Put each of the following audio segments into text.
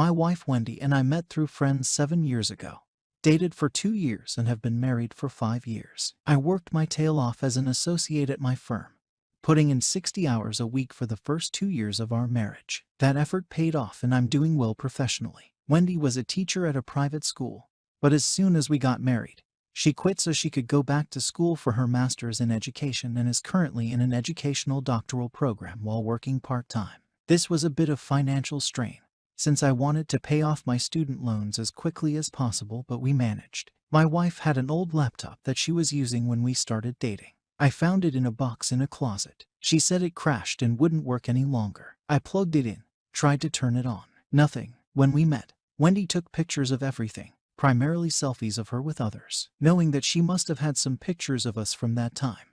My wife Wendy and I met through friends 7 years ago. Dated for 2 years and have been married for 5 years. I worked my tail off as an associate at my firm, putting in 60 hours a week for the first 2 years of our marriage. That effort paid off and I'm doing well professionally. Wendy was a teacher at a private school, but as soon as we got married, she quit so she could go back to school for her master's in education and is currently in an educational doctoral program while working part-time. This was a bit of financial strain, since I wanted to pay off my student loans as quickly as possible, but we managed. My wife had an old laptop that she was using when we started dating. I found it in a box in a closet. She said it crashed and wouldn't work any longer. I plugged it in, tried to turn it on. Nothing. When we met, Wendy took pictures of everything, primarily selfies of her with others. Knowing that she must have had some pictures of us from that time,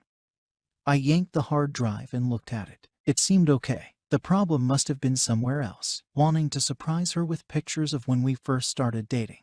I yanked the hard drive and looked at it. It seemed okay. The problem must have been somewhere else. Wanting to surprise her with pictures of when we first started dating,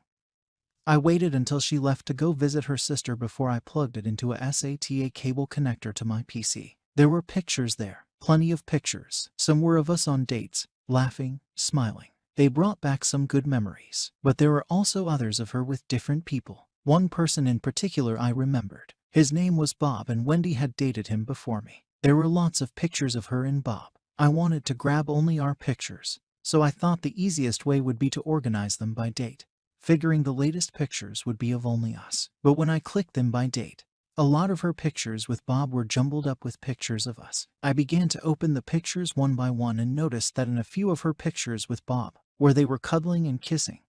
I waited until she left to go visit her sister before I plugged it into a SATA cable connector to my PC. There were pictures there, plenty of pictures. Some were of us on dates, laughing, smiling. They brought back some good memories. But there were also others of her with different people. One person in particular I remembered. His name was Bob and Wendy had dated him before me. There were lots of pictures of her and Bob. I wanted to grab only our pictures, so I thought the easiest way would be to organize them by date, figuring the latest pictures would be of only us. But when I clicked them by date, a lot of her pictures with Bob were jumbled up with pictures of us. I began to open the pictures one by one and noticed that in a few of her pictures with Bob, where they were cuddling and kissing,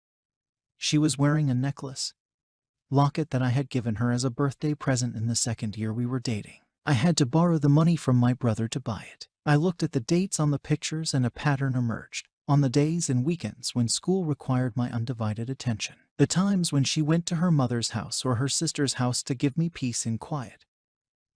she was wearing a necklace, locket that I had given her as a birthday present in the second year we were dating. I had to borrow the money from my brother to buy it. I looked at the dates on the pictures and a pattern emerged. On the days and weekends when school required my undivided attention, the times when she went to her mother's house or her sister's house to give me peace and quiet,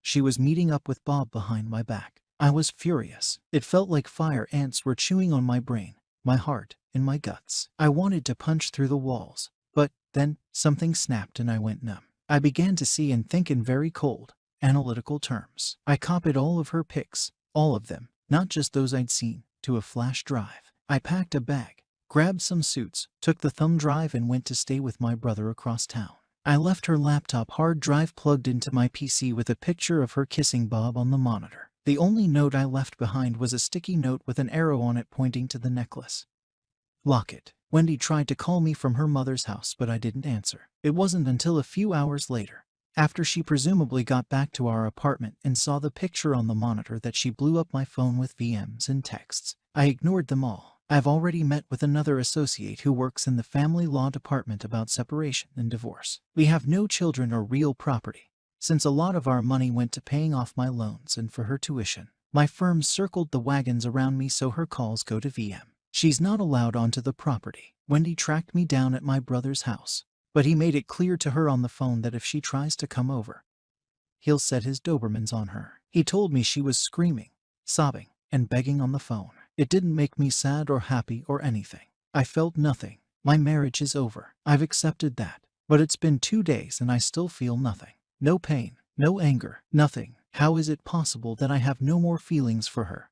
she was meeting up with Bob behind my back. I was furious. It felt like fire ants were chewing on my brain, my heart, and my guts. I wanted to punch through the walls, but then something snapped and I went numb. I began to see and think in very cold, analytical terms. I copied all of her pics, all of them, not just those I'd seen, to a flash drive. I packed a bag, grabbed some suits, took the thumb drive and went to stay with my brother across town. I left her laptop hard drive plugged into my PC with a picture of her kissing Bob on the monitor. The only note I left behind was a sticky note with an arrow on it pointing to the necklace locket. Wendy tried to call me from her mother's house, but I didn't answer. It wasn't until a few hours later, after she presumably got back to our apartment and saw the picture on the monitor, that she blew up my phone with VMs and texts. I ignored them all. I've already met with another associate who works in the family law department about separation and divorce. We have no children or real property, since a lot of our money went to paying off my loans and for her tuition. My firm circled the wagons around me so her calls go to VM. She's not allowed onto the property. Wendy tracked me down at my brother's house, but he made it clear to her on the phone that if she tries to come over, he'll set his Dobermans on her. He told me she was screaming, sobbing, and begging on the phone. It didn't make me sad or happy or anything. I felt nothing. My marriage is over. I've accepted that. But it's been 2 days and I still feel nothing. No pain, no anger, nothing. How is it possible that I have no more feelings for her?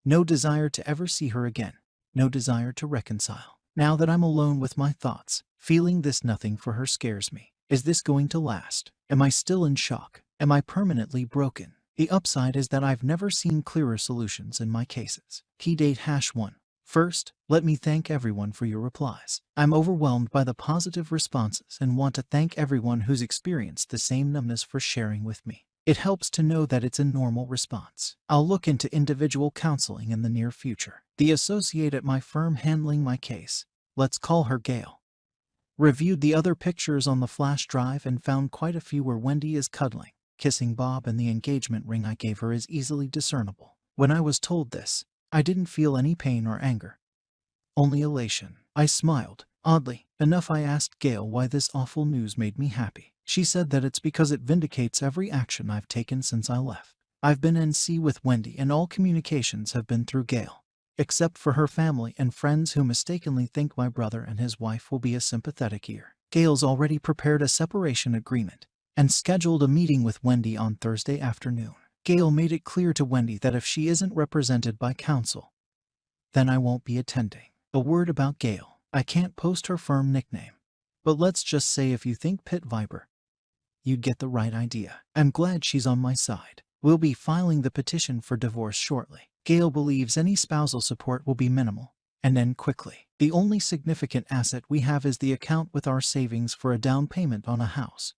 No desire to ever see her again. No desire to reconcile. Now that I'm alone with my thoughts, feeling this nothing for her scares me. Is this going to last? Am I still in shock? Am I permanently broken? The upside is that I've never seen clearer solutions in my cases. Key date #1. First, let me thank everyone for your replies. I'm overwhelmed by the positive responses and want to thank everyone who's experienced the same numbness for sharing with me. It helps to know that it's a normal response. I'll look into individual counseling in the near future. The associate at my firm handling my case, let's call her Gail, reviewed the other pictures on the flash drive and found quite a few where Wendy is cuddling, kissing Bob, and the engagement ring I gave her is easily discernible. When I was told this, I didn't feel any pain or anger, only elation. I smiled. Oddly enough, I asked Gail why this awful news made me happy. She said that it's because it vindicates every action I've taken since I left. I've been NC with Wendy and all communications have been through Gail, except for her family and friends who mistakenly think my brother and his wife will be a sympathetic ear. Gail's already prepared a separation agreement and scheduled a meeting with Wendy on Thursday afternoon. Gail made it clear to Wendy that if she isn't represented by counsel, then I won't be attending. A word about Gail. I can't post her firm nickname. But let's just say if you think Pit Viper, you'd get the right idea. I'm glad she's on my side. We'll be filing the petition for divorce shortly. Gail believes any spousal support will be minimal and end quickly. The only significant asset we have is the account with our savings for a down payment on a house.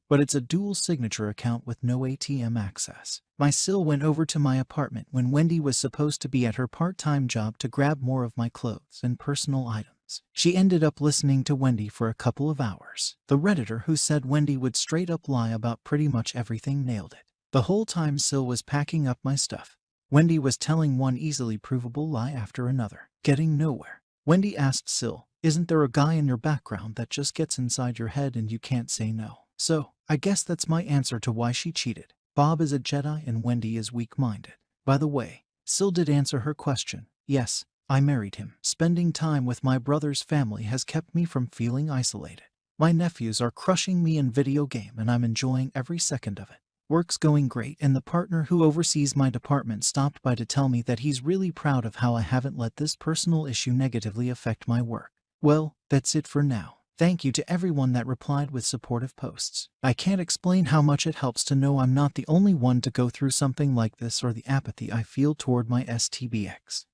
But it's a dual signature account with no ATM access. My Sil went over to my apartment when Wendy was supposed to be at her part-time job to grab more of my clothes and personal items. She ended up listening to Wendy for a couple of hours. The Redditor who said Wendy would straight up lie about pretty much everything nailed it. The whole time Sil was packing up my stuff, Wendy was telling one easily provable lie after another, getting nowhere. Wendy asked Sil, "Isn't there a guy in your background that just gets inside your head and you can't say no?" So, I guess that's my answer to why she cheated. Bob is a Jedi and Wendy is weak-minded. By the way, Sil did answer her question. Yes, I married him. Spending time with my brother's family has kept me from feeling isolated. My nephews are crushing me in video game and I'm enjoying every second of it. Work's going great and the partner who oversees my department stopped by to tell me that he's really proud of how I haven't let this personal issue negatively affect my work. Well, that's it for now. Thank you to everyone that replied with supportive posts. I can't explain how much it helps to know I'm not the only one to go through something like this or the apathy I feel toward my STBX.